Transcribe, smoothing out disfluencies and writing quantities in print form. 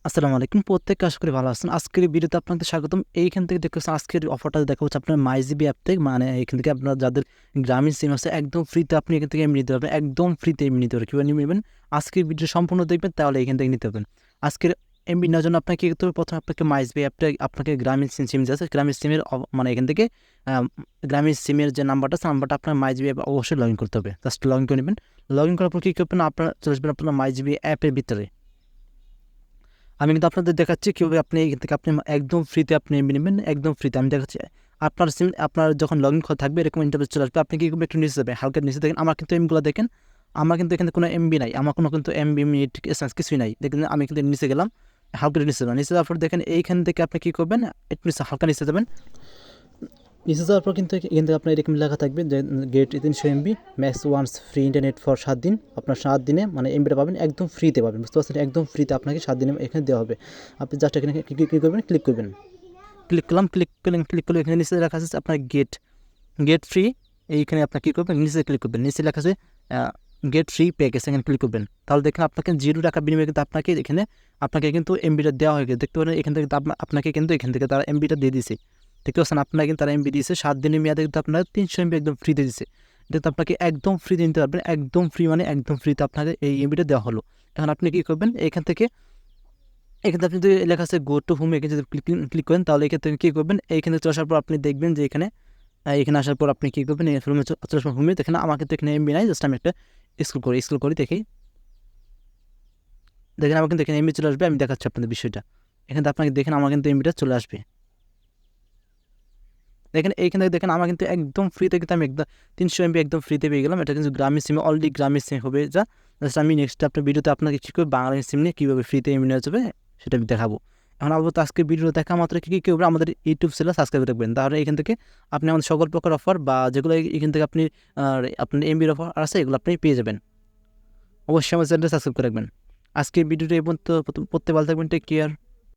আসসালামু আলাইকুম। প্রত্যেকে আশা করি ভালো আছেন। আজকের এই ভিডিওতে আপনাদের স্বাগতম। এইখান থেকে দেখতেছেন আজকের অফারটা দেখা হচ্ছে আপনার মাইজিবি অ্যাপ থেকে। মানে এখান থেকে আপনার যাদের গ্রামীণ সিম আছে একদম ফ্রিতে আপনি এখান থেকে এমবি নিতে পারবেন। একদম ফ্রিতে এমবি নিতে পারবেন। কীভাবে নেবেন? আজকের ভিডিও সম্পূর্ণ দেখবেন তাহলে এখান থেকে নিতে পারবেন। আজকের এমবি নেওয়ার জন্য আপনাকে কী করতে হবে? প্রথমে আপনাকে মাইজিবি অ্যাপটা আপনাকে গ্রামীণ সিম যে আছে গ্রামীণ সিমের মানে এখান থেকে গ্রামীণ সিমের যে নাম্বারটা আছে নাম্বারটা আপনার মাইজিবি অ্যাপ অবশ্যই লগ ইন করতে হবে। জাস্ট লগ ইন করে নেবেন। লগ ইন করার পর কী করবেন? আপনারা চলে আসবেন আপনার মাইজিবি অ্যাপের ভিতরে। আমি কিন্তু আপনাদের দেখাচ্ছি কীভাবে আপনি এখান থেকে আপনি একদম ফ্রিতে আপনি এমবি নেবেন, একদম ফ্রিতে। আমি দেখাচ্ছি আপনার সিম আপনার যখন লগ ইন করা থাকবে এরকম ইন্টারফেস চলে আসবে। আপনি কী করবেন? একটু নিচে যাবেন, হালকা নিচে দেখেন আমার কিন্তু এমবিগুলো দেখেন, আমার কিন্তু এখানে কোনো এমবি নাই, আমার কোনো কিন্তু এমবি, মিনিট, এসএমএস কিছুই নাই। দেখেন আমি কিন্তু নিচে গেলাম, হালকা নিচে যাবেন। নিচে যাওয়ার পর দেখেন এইখান থেকে আপনি কী করবেন? একটু নিচে হালকা নিচে যাবেন। নিচে যাওয়ার পর কিন্তু এখান থেকে আপনার এরকম লেখা থাকবে যে get 300 MB max once free internet for 7 দিন। আপনার 7 দিনে মানে এমবিটা পাবেন একদম ফ্রিতে পাবেন, বুঝতে পারছেন? একদম ফ্রিতে আপনাকে 7 দিনে এখানে দেওয়া হবে। আপনি জাস্ট এখানে কী করবেন? ক্লিক করবেন। ক্লিক করলাম, ক্লিক করলে এখানে নিচে লেখা আছে আপনার গেট ফ্রি। এইখানে আপনার কী করবেন? নিচে ক্লিক করবেন। নিচে লেখা আছে গেট ফ্রি প্যাকেজ, এখানে ক্লিক করবেন। তাহলে দেখেন আপনাকে 0 টাকা বিনিময়ে কিন্তু আপনাকে কিন্তু এমবিটা দেওয়া হয়ে গেছে। দেখতে পারেন এখান থেকে আপনাকে কিন্তু এখান থেকে তারা এমবিটা দিয়ে দিছে। দেখতে পাচ্ছেন আপনারা কিন্তু তারা এমবি দিয়েছে 7 দিনের মেয়াদে কিন্তু আপনার 300 এমবি একদম ফ্রিতে দিছে। এটা তো আপনাকে একদম ফ্রিতে নিতে পারবেন, একদম ফ্রি মানে একদম ফ্রিতে আপনাকে এই এমবিটা দেওয়া হলো। এখন আপনি কী করবেন? এখান থেকে আপনি যদি লেখা আছে গো টু হোম, এখানে যদি ক্লিক করেন তাহলে এখান থেকে কী করবেন? এইখানে চলে আসার পর আপনি দেখবেন যে এখানে আসার পর আপনি কী করবেন? এই হোমে দেখেন আমার কিন্তু এখানে এমবি নাই। জাস্ট আমি একটা স্ক্রল করি দেখি। দেখেন আমার কিন্তু এখানে এমবি চলে আসবে। আমি দেখাচ্ছি আপনাদের বিষয়টা। এখানে আপনাকে দেখেন আমার কিন্তু এমবিটা চলে আসবে। দেখেন এইখান থেকে দেখেন আমার কিন্তু একদম ফ্রিতে কিন্তু আমি একদম 300 এমবি একদম ফ্রিতে পেয়ে গেলাম। এটা কিন্তু গ্রামীণ সিমে অলরেডি গ্রামীণ সিম হবে যা। জাস্ট আমি নেক্সট আপনার ভিডিওতে আপনাকে কী করব? বাংলাদেশ সিম নিয়ে কীভাবে ফ্রিতে এমবি নেওয়া যাবে সেটা আমি দেখাবো। এখন আপাতত আজকের ভিডিও দেখা মাত্র কী করবেন? আমাদের ইউটিউব চ্যানেল সাবস্ক্রাইব রাখবেন। তাহলে এখান থেকে আপনি আমাদের সকল প্রকার অফার বা যেগুলো এখান থেকে আপনি আপনার এমবির অফার আছে এগুলো আপনি পেয়ে যাবেন। অবশ্যই আমার চ্যানেলটা সাবস্ক্রাইব করে রাখবেন। আজকের ভিডিওটা এই পর্যন্ত। পড়তে ভালো থাকবেন। Take care.